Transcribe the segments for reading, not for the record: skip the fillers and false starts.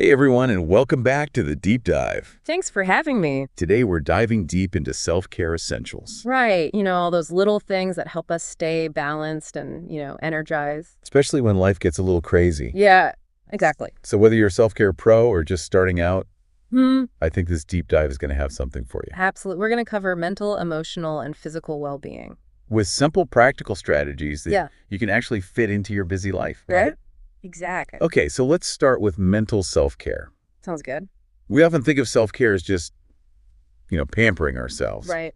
Hey everyone, and welcome back to the Deep Dive. Thanks for having me. Today we're diving deep into self-care essentials, Right, all those little things that help us stay balanced and, energized. especially when life gets a little crazy. Yeah, exactly. So whether you're a self-care pro or just starting out, Hmm, I think this deep dive is going to have something for you. absolutely. We're going to cover mental, emotional, and physical well-being. With simple practical strategies that Yeah. you can actually fit into your busy life. Right? Exactly. Okay, so let's start with mental self-care. Sounds good. We often think of self-care as just, pampering ourselves. Right.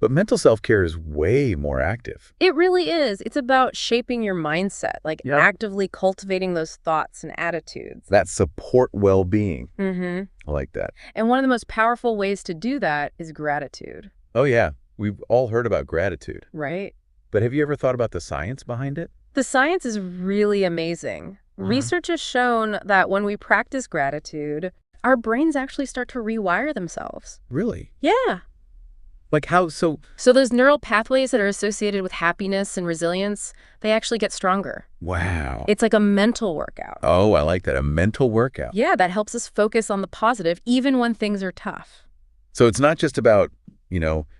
But mental self-care is way more active. It really is. It's about shaping your mindset, like Yep. actively cultivating those thoughts and attitudes. That support well-being. Mm-hmm. I like that. And one of the most powerful ways to do that is gratitude, Oh, yeah. We've all heard about gratitude. right? But have you ever thought about the science behind it? The science is really amazing. Research has shown that when we practice gratitude, our brains actually start to rewire themselves. Really? Yeah. Like how so? So those neural pathways that are associated with happiness and resilience, they actually get stronger. Wow. It's like a mental workout. Oh, I like that. A mental workout. Yeah, that helps us focus on the positive even when things are tough. So it's not just about,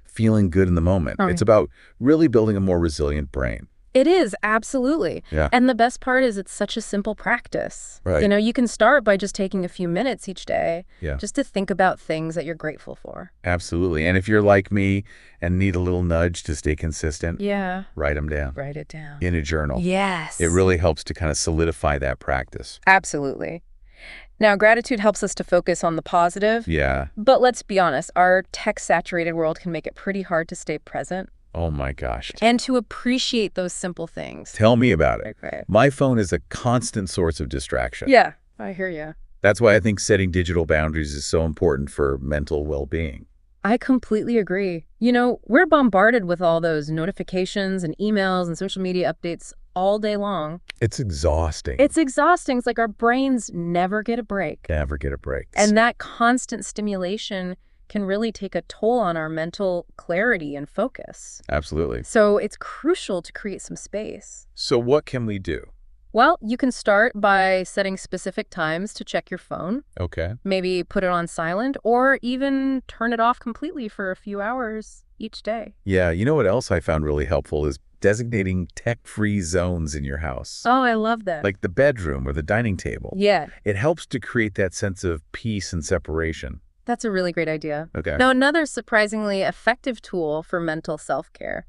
feeling good in the moment. Oh, It's yeah. about really building a more resilient brain. It is, absolutely. Yeah. And the best part is it's such a simple practice. Right. You can start by just taking a few minutes each day Yeah. just to think about things that you're grateful for. Absolutely. And if you're like me and need a little nudge to stay consistent, Yeah. write them down Write it down. in a journal. Yes. It really helps to kind of solidify that practice. Absolutely. Now, gratitude helps us to focus on the positive, Yeah. but let's be honest, our tech-saturated world can make it pretty hard to stay present Oh my gosh. and to appreciate those simple things. Tell me about it. Right. My phone is a constant source of distraction. Yeah, I hear you. That's why I think setting digital boundaries is so important for mental well-being. I completely agree. We're bombarded with all those notifications and emails and social media updates all day long. It's exhausting. It's exhausting. It's like our brains never get a break. Never get a break. And that constant stimulation can really take a toll on our mental clarity and focus. Absolutely. So it's crucial to create some space. So what can we do? Well, you can start by setting specific times to check your phone, Okay. maybe put it on silent, or even turn it off completely for a few hours each day. Yeah, you know what else I found really helpful is designating tech-free zones in your house. Oh, I love that. Like the bedroom or the dining table. Yeah, It helps to create that sense of peace and separation. that's a really great idea. Okay. Now, another surprisingly effective tool for mental self-care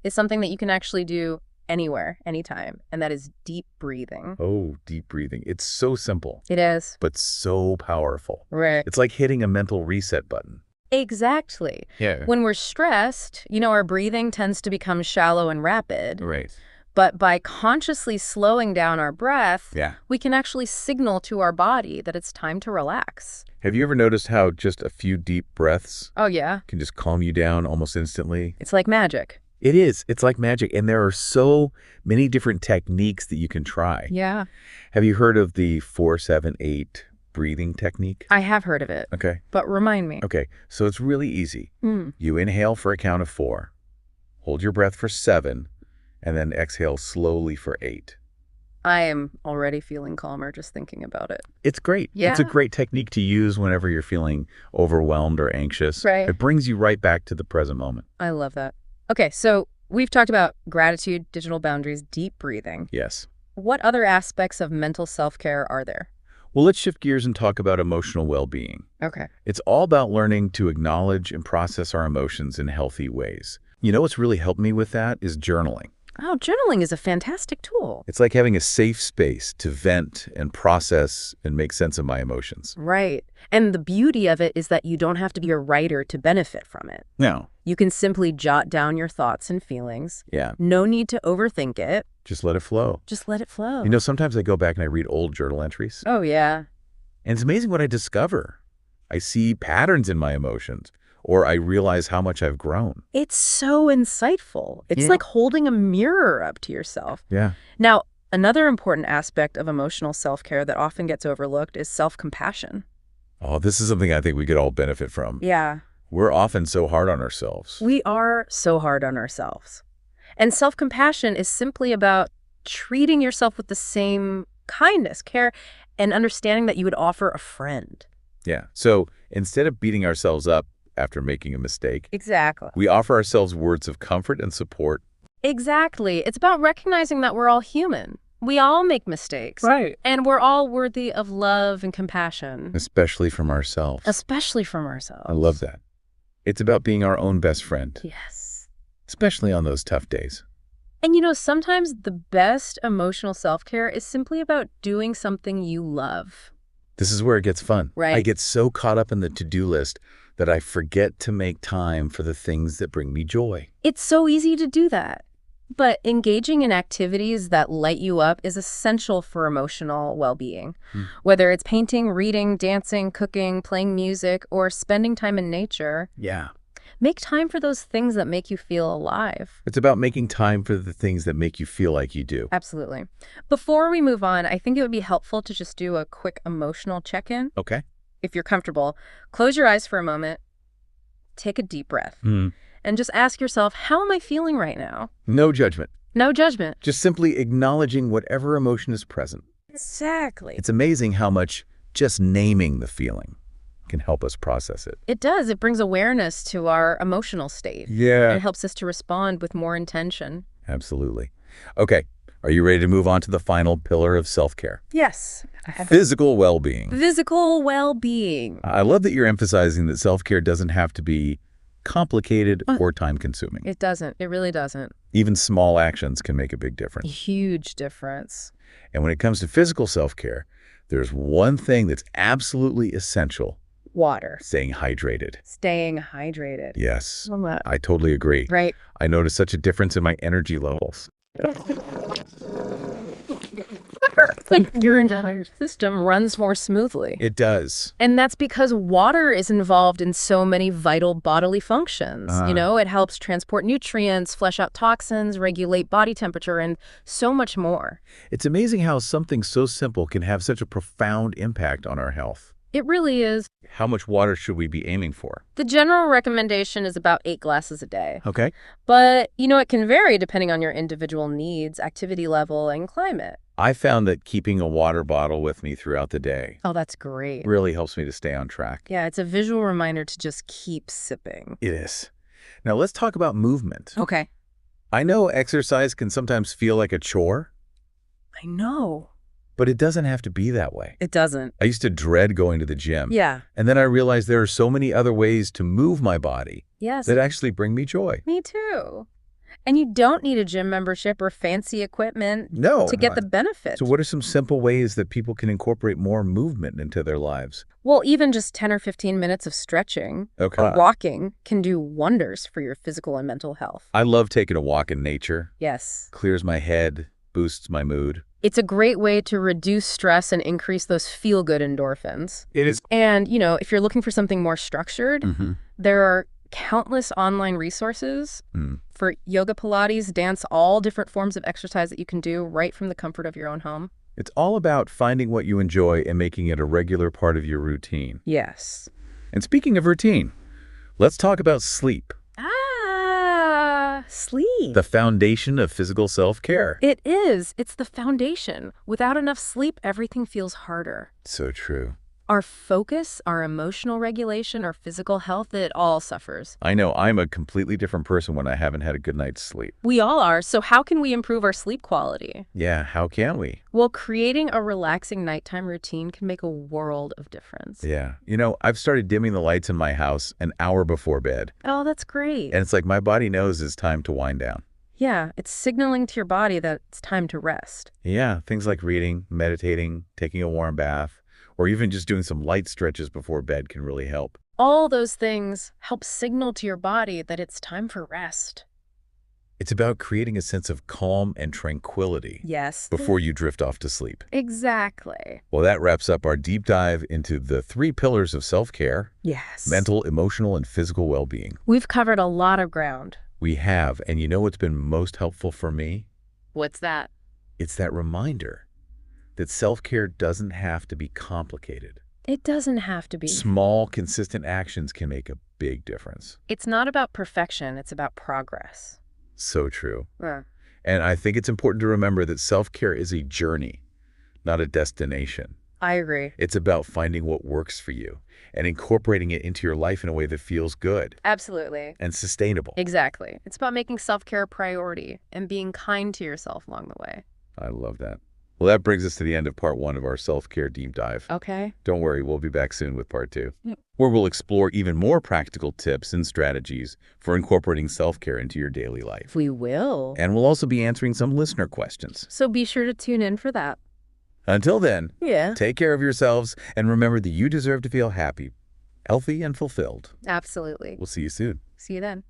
is something that you can actually do anywhere, anytime, and that is deep breathing. Oh, deep breathing. It's so simple, It is. but so powerful. Right. It's like hitting a mental reset button. Exactly. Yeah. When we're stressed, our breathing tends to become shallow and rapid. Right. But by consciously slowing down our breath, Yeah. we can actually signal to our body that it's time to relax. Have you ever noticed how just a few deep breaths Oh, yeah. can just calm you down almost instantly? It's like magic. It is. It's like magic. And there are so many different techniques that you can try. Yeah. Have you heard of the 4-7-8 breathing technique? I have heard of it, Okay. but remind me. Okay. So it's really easy. Hmm. You inhale for a count of 4, hold your breath for 7, and then exhale slowly for 8. I am already feeling calmer just thinking about it. It's great. It's a Yeah. great technique to use whenever you're feeling overwhelmed or anxious. Right. It brings you right back to the present moment. I love that. Okay, so we've talked about gratitude, digital boundaries, deep breathing. Yes. What other aspects of mental self-care are there? Well, let's shift gears and talk about emotional well-being. Okay. It's all about learning to acknowledge and process our emotions in healthy ways. You know what's really helped me with that is journaling. Oh, journaling is a fantastic tool. It's like having a safe space to vent and process and make sense of my emotions. Right. And the beauty of it is that you don't have to be a writer to benefit from it. No. You can simply jot down your thoughts and feelings. Yeah. No need to overthink it. Just let it flow. Just let it flow. Sometimes I go back and I read old journal entries, Oh, yeah. and it's amazing what I discover. I see patterns in my emotions, or I realize how much I've grown. It's so insightful. It's Yeah. like holding a mirror up to yourself. Yeah. Now, another important aspect of emotional self-care that often gets overlooked is self-compassion. Oh, this is something I think we could all benefit from. Yeah. We're often so hard on ourselves. We are so hard on ourselves. And self-compassion is simply about treating yourself with the same kindness, care, and understanding that you would offer a friend. Yeah. So instead of beating ourselves up after making a mistake, Exactly. we offer ourselves words of comfort and support. Exactly. It's about recognizing that we're all human. We all make mistakes. Right. And we're all worthy of love and compassion. Especially from ourselves. Especially from ourselves. I love that. It's about being our own best friend. Yes. Especially on those tough days. And sometimes the best emotional self-care is simply about doing something you love. This is where it gets fun. Right. I get so caught up in the to-do list that I forget to make time for the things that bring me joy. It's so easy to do that. But engaging in activities that light you up is essential for emotional well-being. Whether it's painting, reading, dancing, cooking, playing music, or spending time in nature. Yeah. Make time for those things that make you feel alive. It's about making time for the things that make you feel like you do. Absolutely. Before we move on, I think it would be helpful to just do a quick emotional check-in. Okay. If you're comfortable, close your eyes for a moment, take a deep breath, and just ask yourself, how am I feeling right now? No judgment. No judgment. Just simply acknowledging whatever emotion is present. Exactly. It's amazing how much just naming the feeling can help us process it. It does. It brings awareness to our emotional state. Yeah. It helps us to respond with more intention. Absolutely. Okay. Are you ready to move on to the final pillar of self-care? Yes. Physical well-being. Physical well-being. I love that you're emphasizing that self-care doesn't have to be complicated or time-consuming. It doesn't. It really doesn't. Even small actions can make a big difference. Huge difference. And when it comes to physical self-care, there's one thing that's absolutely essential. Water. Staying hydrated. Staying hydrated. Yes. Love that. I totally agree. Right. I notice such a difference in my energy levels. Your entire system runs more smoothly. It does. And that's because water is involved in so many vital bodily functions. It helps transport nutrients, flush out toxins, regulate body temperature, and so much more. It's amazing how something so simple can have such a profound impact on our health. It really is. How much water should we be aiming for? The general recommendation is about 8 glasses a day. Okay. But, it can vary depending on your individual needs, activity level, and climate. I found that keeping a water bottle with me throughout the day Oh, that's great. really helps me to stay on track. Yeah, it's a visual reminder to just keep sipping. It is. Now let's talk about movement. Okay. I know exercise can sometimes feel like a chore, I know. but it doesn't have to be that way. It doesn't. I used to dread going to the gym. Yeah. And then I realized there are so many other ways to move my body Yes. that actually bring me joy. Me too. And you don't need a gym membership or fancy equipment to get the benefits. So what are some simple ways that people can incorporate more movement into their lives? Well, even just 10 or 15 minutes of stretching or walking can do wonders for your physical and mental health. I love taking a walk in nature. Yes. Clears my head, boosts my mood. It's a great way to reduce stress and increase those feel-good endorphins. It is. And, if you're looking for something more structured, there are countless online resources for yoga, Pilates, dance, all different forms of exercise that you can do right from the comfort of your own home. It's all about finding what you enjoy and making it a regular part of your routine. Yes. And speaking of routine, let's talk about sleep. Sleep. The foundation of physical self-care. It is. It's the foundation. Without enough sleep, everything feels harder. So true. Our focus, our emotional regulation, our physical health, it all suffers. I know I'm a completely different person when I haven't had a good night's sleep. We all are. So how can we improve our sleep quality? Yeah, how can we? Well, creating a relaxing nighttime routine can make a world of difference. Yeah. I've started dimming the lights in my house an hour before bed. Oh, that's great. And it's like my body knows it's time to wind down. Yeah, it's signaling to your body that it's time to rest. Yeah, things like reading, meditating, taking a warm bath, or even just doing some light stretches before bed can really help. All those things help signal to your body that it's time for rest. It's about creating a sense of calm and tranquility. Yes. Before you drift off to sleep. Exactly. Well, that wraps up our deep dive into the 3 pillars of self-care. Yes. Mental, emotional, and physical well-being. We've covered a lot of ground. We have, and you know what's been most helpful for me? What's that? It's that reminder that self-care doesn't have to be complicated. It doesn't have to be. Small, consistent actions can make a big difference. It's not about perfection, it's about progress. So true. Yeah. And I think it's important to remember that self-care is a journey, not a destination. I agree. It's about finding what works for you and incorporating it into your life in a way that feels good Absolutely. and sustainable. Exactly. It's about making self-care a priority and being kind to yourself along the way. I love that. Well, that brings us to the end of part 1 of our self-care deep dive. Okay. Don't worry, we'll be back soon with part 2, Yep. where we'll explore even more practical tips and strategies for incorporating self-care into your daily life. We will. And we'll also be answering some listener questions. So be sure to tune in for that. Until then, Yeah. take care of yourselves and remember that you deserve to feel happy, healthy, and fulfilled. Absolutely. We'll see you soon. See you then.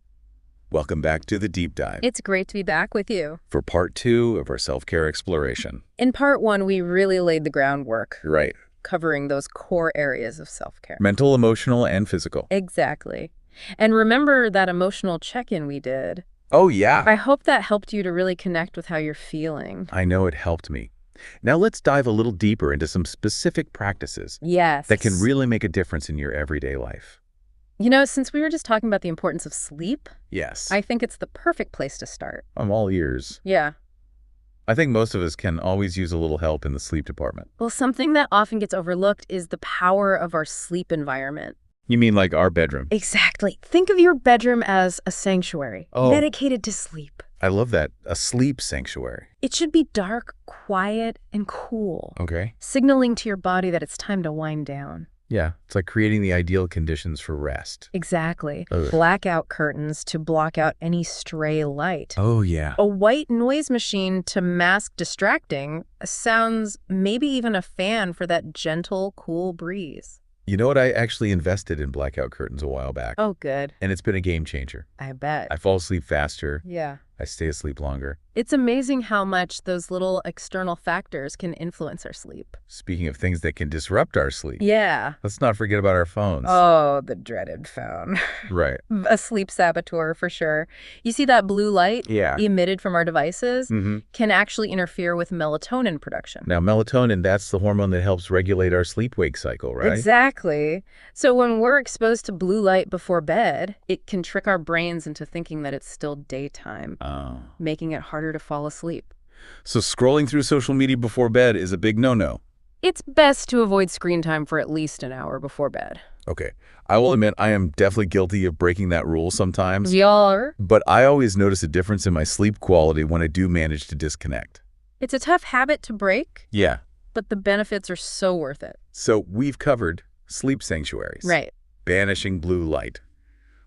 Welcome back to the Deep Dive It's great to be back with you. for part 2 of our self-care exploration. In part 1, we really laid the groundwork, Right. covering those core areas of self-care. Mental, emotional, and physical. Exactly. And remember that emotional check-in we did. Oh, yeah. I hope that helped you to really connect with how you're feeling. I know it helped me. Now let's dive a little deeper into some specific practices Yes. that can really make a difference in your everyday life. You know, since we were just talking about the importance of sleep, Yes. I think it's the perfect place to start. I'm all ears. Yeah. I think most of us can always use a little help in the sleep department. Well, something that often gets overlooked is the power of our sleep environment. You mean like our bedroom? Exactly. Think of your bedroom as a sanctuary, Oh. dedicated to sleep. I love that. A sleep sanctuary. It should be dark, quiet, and cool, Okay. signaling to your body that it's time to wind down. Yeah. It's like creating the ideal conditions for rest. Exactly. Ugh. Blackout curtains to block out any stray light. Oh, yeah. A white noise machine to mask distracting sounds, maybe even a fan for that gentle, cool breeze. You know what? I actually invested in blackout curtains a while back, Oh, good. and it's been a game changer. I bet. I fall asleep faster. Yeah. I stay asleep longer. It's amazing how much those little external factors can influence our sleep. Speaking of things that can disrupt our sleep, Yeah. let's not forget about our phones. Oh, the dreaded phone. Right. A sleep saboteur for sure. You see that blue light Yeah. emitted from our devices Mm-hmm. can actually interfere with melatonin production. Now, melatonin, that's the hormone that helps regulate our sleep-wake cycle, right? Exactly. So when we're exposed to blue light before bed, it can trick our brains into thinking that it's still daytime, Oh. making it harder to fall asleep. So scrolling through social media before bed is a big no-no. It's best to avoid screen time for at least an hour before bed. Okay. I will admit I am definitely guilty of breaking that rule sometimes, Yar. but I always notice a difference in my sleep quality when I do manage to disconnect. It's a tough habit to break, Yeah. but the benefits are so worth it. So we've covered sleep sanctuaries. Right. Banishing blue light.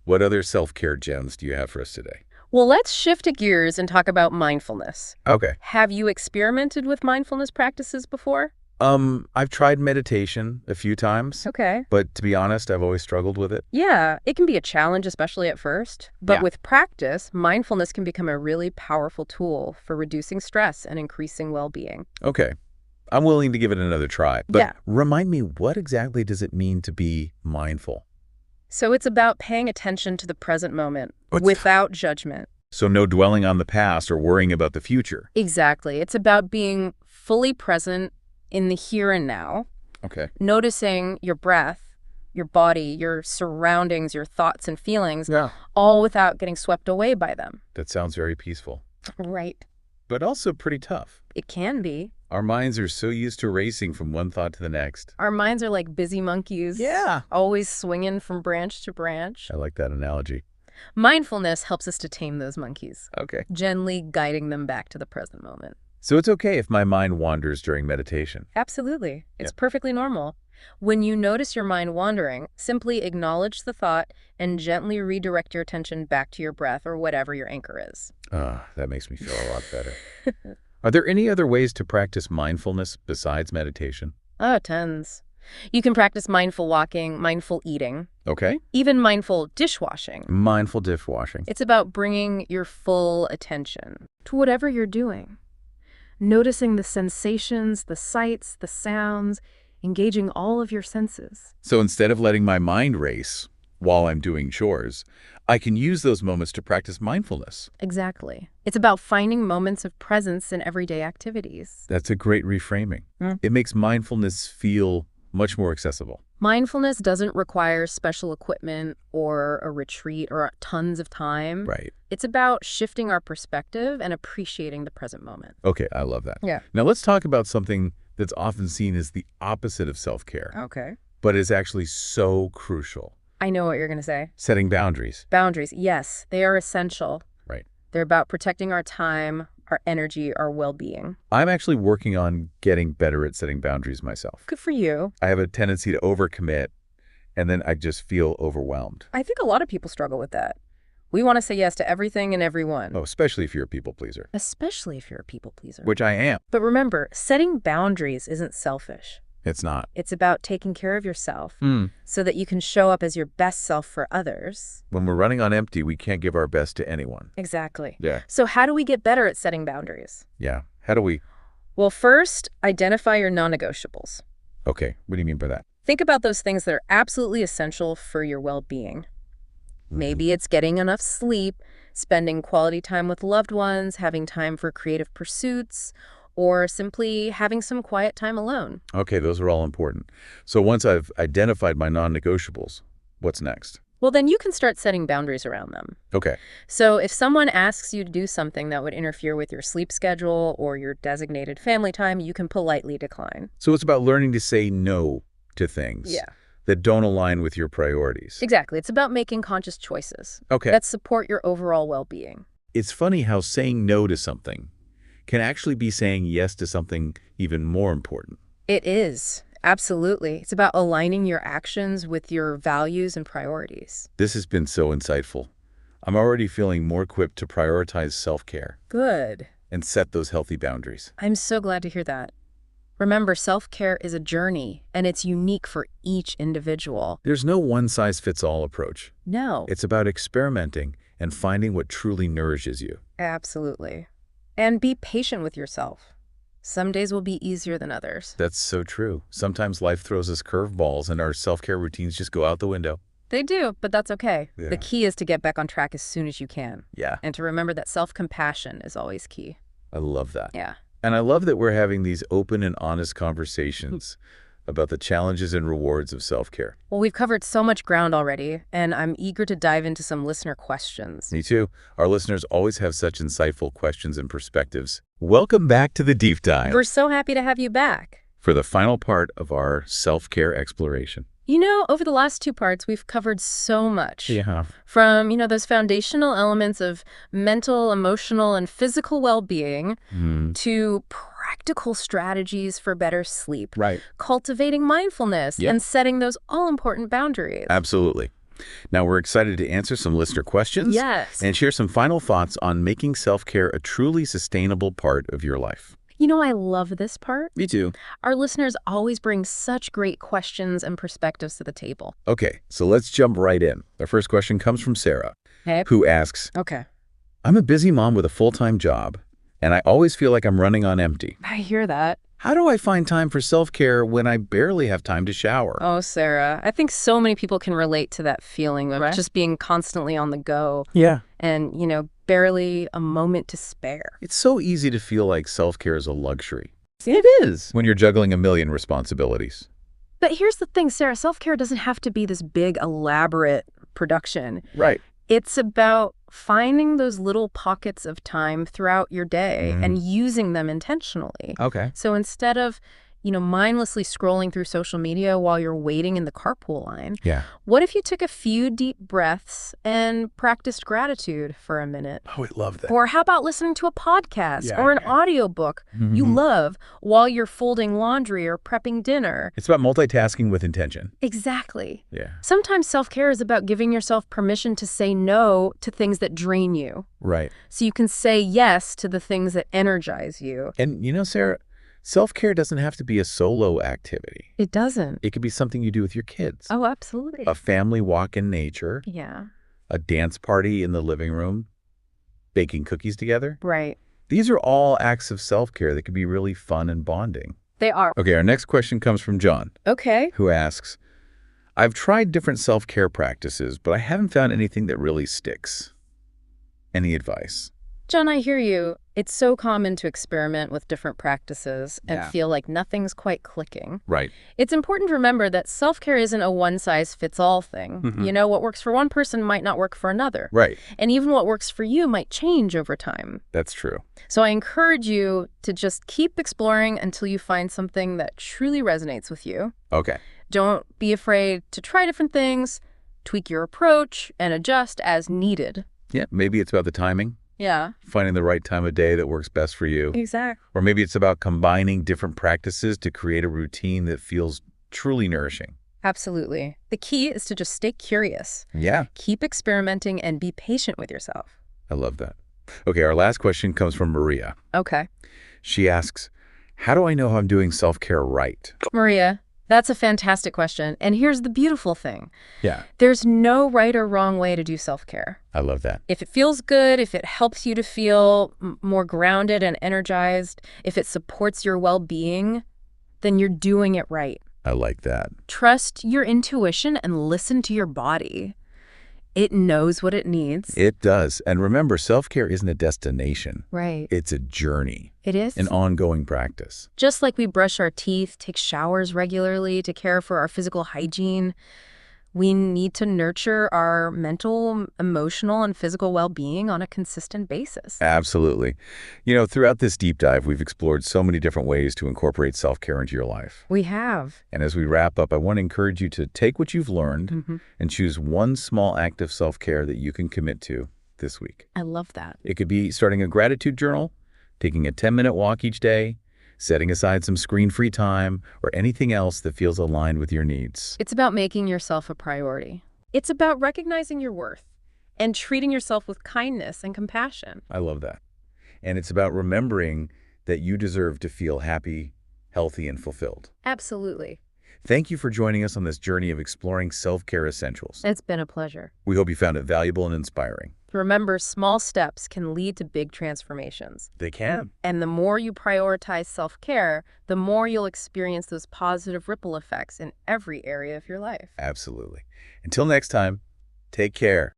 What other self-care gems do you have for us today? Well, let's shift gears and talk about mindfulness. Okay. Have you experimented with mindfulness practices before? I've tried meditation a few times, Okay. but to be honest, I've always struggled with it. Yeah, it can be a challenge, especially at first. But Yeah. with practice, mindfulness can become a really powerful tool for reducing stress and increasing well-being. Okay. I'm willing to give it another try. But Yeah. remind me, what exactly does it mean to be mindful? So it's about paying attention to the present moment What's- without judgment. So no dwelling on the past or worrying about the future. Exactly. It's about being fully present in the here and now, Okay. noticing your breath, your body, your surroundings, your thoughts and feelings, Yeah. all without getting swept away by them. That sounds very peaceful, Right. but also pretty tough. It can be. Our minds are so used to racing from one thought to the next. Our minds are like busy monkeys. Yeah. Always swinging from branch to branch. I like that analogy. Mindfulness helps us to tame those monkeys, Okay. gently guiding them back to the present moment. So it's okay if my mind wanders during meditation. Absolutely. It's perfectly normal. When you notice your mind wandering, simply acknowledge the thought and gently redirect your attention back to your breath or whatever your anchor is. That makes me feel a lot better. Are there any other ways to practice mindfulness besides meditation? Oh, tons. You can practice mindful walking, mindful eating, Okay. even mindful dishwashing. Mindful dishwashing. It's about bringing your full attention to whatever you're doing. Noticing the sensations, the sights, the sounds, engaging all of your senses. So instead of letting my mind race while I'm doing chores, I can use those moments to practice mindfulness. Exactly. It's about finding moments of presence in everyday activities. That's a great reframing. Mm. It makes mindfulness feel much more accessible. Mindfulness doesn't require special equipment or a retreat or tons of time. Right. It's about shifting our perspective and appreciating the present moment. Okay, I love that. Yeah. Now let's talk about something that's often seen as the opposite of self-care, Okay. but is actually so crucial. I know what you're going to say. Setting boundaries. Boundaries, yes, they are essential. Right. They're about protecting our time, our energy, our well-being. I'm actually working on getting better at setting boundaries myself. Good for you. I have a tendency to overcommit, and then I just feel overwhelmed. I think a lot of people struggle with that. We want to say yes to everything and everyone. Oh, especially if you're a people pleaser, Especially if you're a people pleaser. which I am. But remember, setting boundaries isn't selfish. It's not. It's about taking care of yourself Mm. so that you can show up as your best self for others. When we're running on empty, we can't give our best to anyone. Exactly. Yeah. So how do we get better at setting boundaries? Yeah. How do we? Well, first, identify your non-negotiables. Okay. What do you mean by that? Think about those things that are absolutely essential for your well-being. Maybe it's getting enough sleep, spending quality time with loved ones, having time for creative pursuits, or simply having some quiet time alone. Okay, those are all important. So once I've identified my non-negotiables, what's next? Well, then you can start setting boundaries around them. Okay. So if someone asks you to do something that would interfere with your sleep schedule or your designated family time, you can politely decline. So it's about learning to say no to things that don't align with your priorities. Exactly. It's about making conscious choices Okay. that support your overall well-being. It's funny how saying no to something can actually be saying yes to something even more important. It is. Absolutely. It's about aligning your actions with your values and priorities. This has been so insightful. I'm already feeling more equipped to prioritize self-care Good. and set those healthy boundaries. I'm so glad to hear that. Remember, self-care is a journey, and it's unique for each individual. There's no one-size-fits-all approach. No. It's about experimenting and finding what truly nourishes you. Absolutely. And be patient with yourself. Some days will be easier than others. That's so true. Sometimes life throws us curveballs and our self-care routines just go out the window. They do, but that's okay. Yeah. The key is to get back on track as soon as you can. Yeah, And to remember that self-compassion is always key. I love that. Yeah. And I love that we're having these open and honest conversations about the challenges and rewards of self-care. Well, we've covered so much ground already, and I'm eager to dive into some listener questions. Me too. Our listeners always have such insightful questions and perspectives. Welcome back to the Deep Dive We're so happy to have you back. for the final part of our self-care exploration. You know, over the last two parts, we've covered so much. Yeah. From, those foundational elements of mental, emotional, and physical well-being to practical strategies for better sleep, Right. cultivating mindfulness, Yep. and setting those all-important boundaries. Absolutely. Now we're excited to answer some listener questions Yes. and share some final thoughts on making self-care a truly sustainable part of your life. I love this part. Me too. Our listeners always bring such great questions and perspectives to the table. Okay, so let's jump right in. Our first question comes from Sarah, Okay. who asks, Okay. I'm a busy mom with a full-time job, and I always feel like I'm running on empty. I hear that. How do I find time for self-care when I barely have time to shower? Oh, Sarah, I think so many people can relate to that feeling of Right. just being constantly on the go Yeah. and, barely a moment to spare. It's so easy to feel like self-care is a luxury It is. when you're juggling a million responsibilities. But here's the thing, Sarah, self-care doesn't have to be this big, elaborate production. Right. It's about finding those little pockets of time throughout your day and using them intentionally. Okay. So instead of, mindlessly scrolling through social media while you're waiting in the carpool line, Yeah. what if you took a few deep breaths and practiced gratitude for a minute? Oh, I love that. Or how about listening to a podcast Yeah. or an audiobook you love while you're folding laundry or prepping dinner? It's about multitasking with intention. Exactly. Yeah. Sometimes self-care is about giving yourself permission to say no to things that drain you, Right. so you can say yes to the things that energize you. And Sarah, self-care doesn't have to be a solo activity. It doesn't. It could be something you do with your kids. Oh, absolutely. A family walk in nature, Yeah. a dance party in the living room, baking cookies together. Right. These are all acts of self-care that can be really fun and bonding. They are. Okay, our next question comes from John, Okay. who asks, I've tried different self-care practices, but I haven't found anything that really sticks. Any advice? John, I hear you. It's so common to experiment with different practices and Yeah. feel like nothing's quite clicking. Right. It's important to remember that self-care isn't a one-size-fits-all thing. Mhm. What works for one person might not work for another. Right. And even what works for you might change over time. That's true. So I encourage you to just keep exploring until you find something that truly resonates with you. Okay. Don't be afraid to try different things, tweak your approach, and adjust as needed. Yeah, maybe it's about the timing, Yeah, finding the right time of day that works best for you. exactly. Or maybe it's about combining different practices to create a routine that feels truly nourishing. Absolutely. The key is to just stay curious, Yeah, keep experimenting, and be patient with yourself. I love that. Okay, our last question comes from Maria. Okay. She asks, how do I know how I'm doing self-care right? Maria, that's a fantastic question. And here's the beautiful thing. Yeah, There's no right or wrong way to do self-care. I love that. If it feels good, if it helps you to feel more grounded and energized, if it supports your well-being, then you're doing it right. I like that. Trust your intuition and listen to your body. It knows what it needs. It does. And remember, self-care isn't a destination. Right. It's a journey, It is. an ongoing practice. Just like we brush our teeth, take showers regularly to care for our physical hygiene, we need to nurture our mental, emotional, and physical well-being on a consistent basis. Absolutely. Throughout this deep dive, we've explored so many different ways to incorporate self-care into your life. We have. And as we wrap up, I want to encourage you to take what you've learned and choose one small act of self-care that you can commit to this week. I love that. It could be starting a gratitude journal, taking a 10-minute walk each day, setting aside some screen-free time, or anything else that feels aligned with your needs. It's about making yourself a priority. It's about recognizing your worth and treating yourself with kindness and compassion. I love that. And it's about remembering that you deserve to feel happy, healthy, and fulfilled. Absolutely. Thank you for joining us on this journey of exploring self-care essentials. It's been a pleasure. We hope you found it valuable and inspiring. Remember, small steps can lead to big transformations. They can. And the more you prioritize self-care, the more you'll experience those positive ripple effects in every area of your life. Absolutely. Until next time, take care.